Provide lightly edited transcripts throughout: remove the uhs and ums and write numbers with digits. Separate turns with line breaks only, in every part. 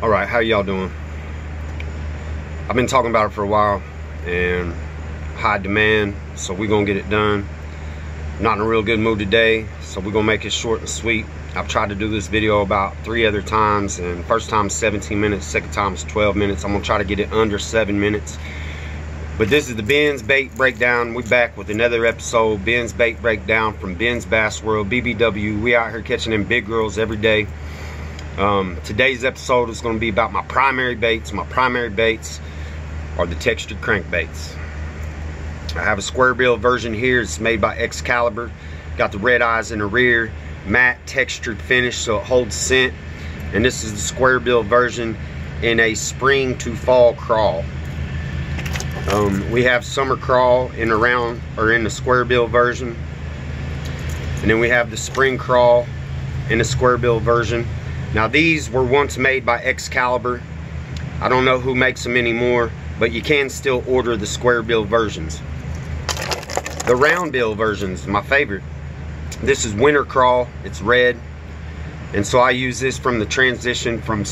All right, how y'all doing? I've been talking about it for a while, and high demand, so we're gonna get it done. Not in a real good mood today, so we're gonna make it short and sweet. I've tried to do this video about 3 other times, and first time 17 minutes, second time is 12 minutes. I'm gonna try to get it under 7 minutes. But this is the Ben's Bait Breakdown. We're back with another episode, Ben's Bait Breakdown from Ben's Bass World, BBW. We out here catching them big girls every day. Today's episode is going to be about my primary baits. My primary baits are the textured crankbaits. I have a square bill version here. It's made by Excalibur. Got the red eyes in the rear, matte textured finish so it holds scent. And this is the square bill version in a spring to fall crawl. We have summer crawl in the square bill version, and then we have the spring crawl in the square bill version. Now these were once made by Excalibur. I don't know who makes them anymore, but you can still order the square bill versions. The round bill versions, my favorite. This is winter crawl, it's red. And so I use this from the transition from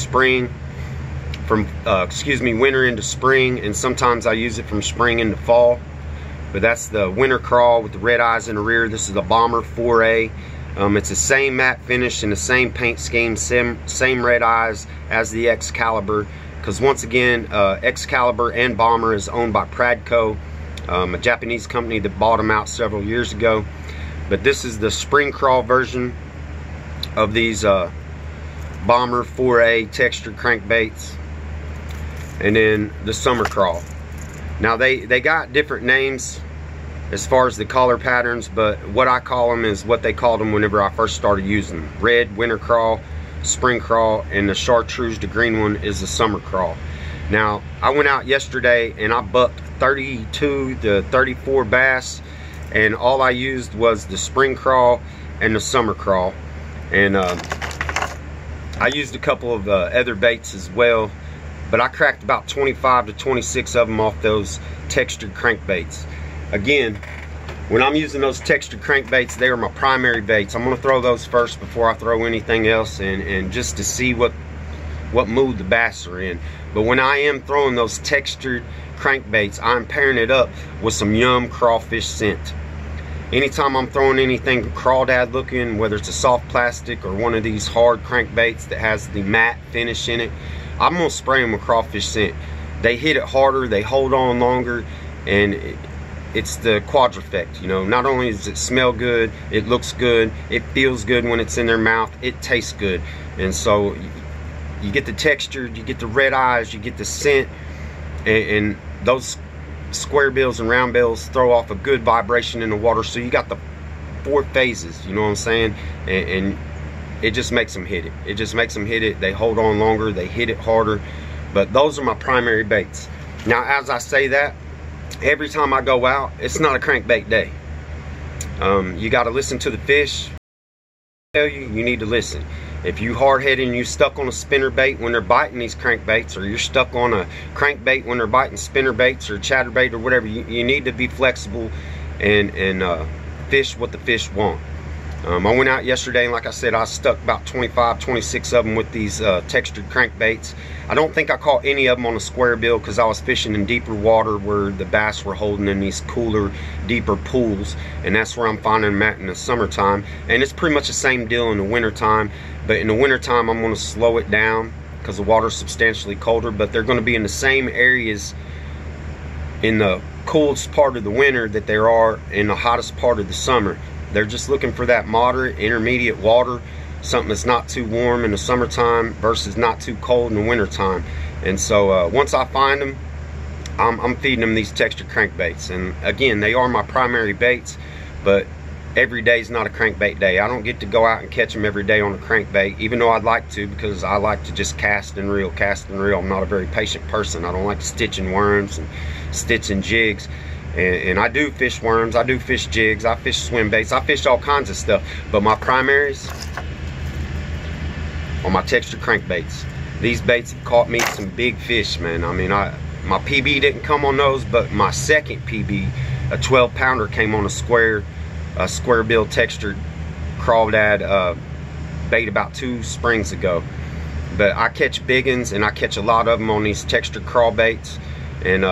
winter into spring, and sometimes I use it from spring into fall. But that's the winter crawl with the red eyes in the rear. This is a Bomber 4A. It's the same matte finish and the same paint scheme, same red eyes as the Excalibur, because once again, Excalibur and Bomber is owned by Pradco, a Japanese company that bought them out several years ago. But this is the spring crawl version of these Bomber 4A textured crankbaits, and then the summer crawl. Now they got different names as far as the color patterns, but what I call them is what they called them whenever I first started using them. Red, winter crawl, spring crawl, and the chartreuse, the green one, is the summer crawl. Now, I went out yesterday and I bucked 32 to 34 bass, and all I used was the spring crawl and the summer crawl. And I used a couple of other baits as well, but I cracked about 25 to 26 of them off those textured crankbaits. Again, when I'm using those textured crankbaits, they are my primary baits. I'm going to throw those first before I throw anything else, and just to see what mood the bass are in. But when I am throwing those textured crankbaits, I'm pairing it up with some Yum crawfish scent. Anytime I'm throwing anything crawdad looking, whether it's a soft plastic or one of these hard crankbaits that has the matte finish in it, I'm going to spray them with crawfish scent. They hit it harder, they hold on longer, and it's the quadrifect. You know, not only does it smell good, it looks good, it feels good when it's in their mouth, it tastes good. And so you get the texture, you get the red eyes, you get the scent, and those square bills and round bills throw off a good vibration in the water. So you got the 4 phases, you know what I'm saying? And it just makes them hit it. It just makes them hit it. They hold on longer, they hit it harder. But those are my primary baits. Now, as I say that, every time I go out, it's not a crankbait day. You got to listen to the fish. I tell you, you need to listen. If you hard-headed and you stuck on a spinner bait when they're biting these crankbaits, or you're stuck on a crankbait when they're biting spinner baits or chatterbait or whatever, you need to be flexible and fish what the fish want. I went out yesterday, and like I said, I stuck about 25, 26 of them with these textured crankbaits. I don't think I caught any of them on a square bill because I was fishing in deeper water where the bass were holding in these cooler, deeper pools, and that's where I'm finding them at in the summertime. And it's pretty much the same deal in the wintertime, but in the wintertime I'm going to slow it down because the water's substantially colder, but they're going to be in the same areas in the coolest part of the winter that there are in the hottest part of the summer. They're just looking for that moderate, intermediate water, something that's not too warm in the summertime versus not too cold in the wintertime. And so once I find them, I'm feeding them these textured crankbaits. And again, they are my primary baits, but every day is not a crankbait day. I don't get to go out and catch them every day on a crankbait, even though I'd like to, because I like to just cast and reel, cast and reel. I'm not a very patient person. I don't like stitching worms and stitching jigs. And I do fish worms, I do fish jigs, I fish swim baits, I fish all kinds of stuff. But my primaries are my textured crankbaits. These baits have caught me some big fish, man. I mean, my PB didn't come on those, but my second PB, a 12-pounder, came on a square bill textured crawdad bait about 2 springs ago. But I catch big ones, and I catch a lot of them on these texture crawl baits. And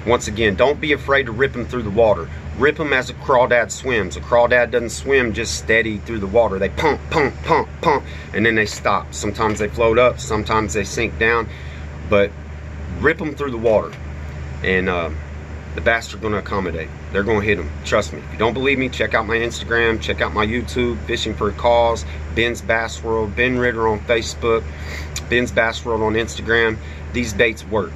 once again, don't be afraid to rip them through the water. Rip them as a crawdad swims. A crawdad doesn't swim just steady through the water. They pump, pump, pump, pump, and then they stop. Sometimes they float up, sometimes they sink down, but rip them through the water, and the bass are going to accommodate. They're going to hit them. Trust me. If you don't believe me, check out my Instagram, check out my YouTube, Fishing for a Cause, Ben's Bass World, Ben Ritter on Facebook, Ben's Bass World on Instagram. These baits work.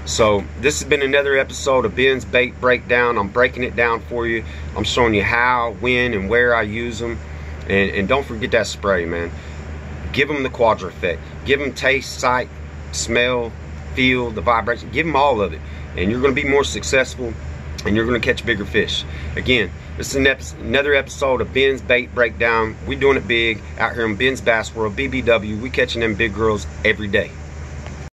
So this has been another episode of Ben's Bait Breakdown. I'm breaking it down for you. I'm showing you how, when, and where I use them. And don't forget that spray, man. Give them the Quadra effect. Give them taste, sight, smell, feel, the vibration. Give them all of it. And you're going to be more successful, and you're going to catch bigger fish. Again, this is another episode of Ben's Bait Breakdown. We're doing it big out here in Ben's Bass World, BBW. We catching them big girls every day.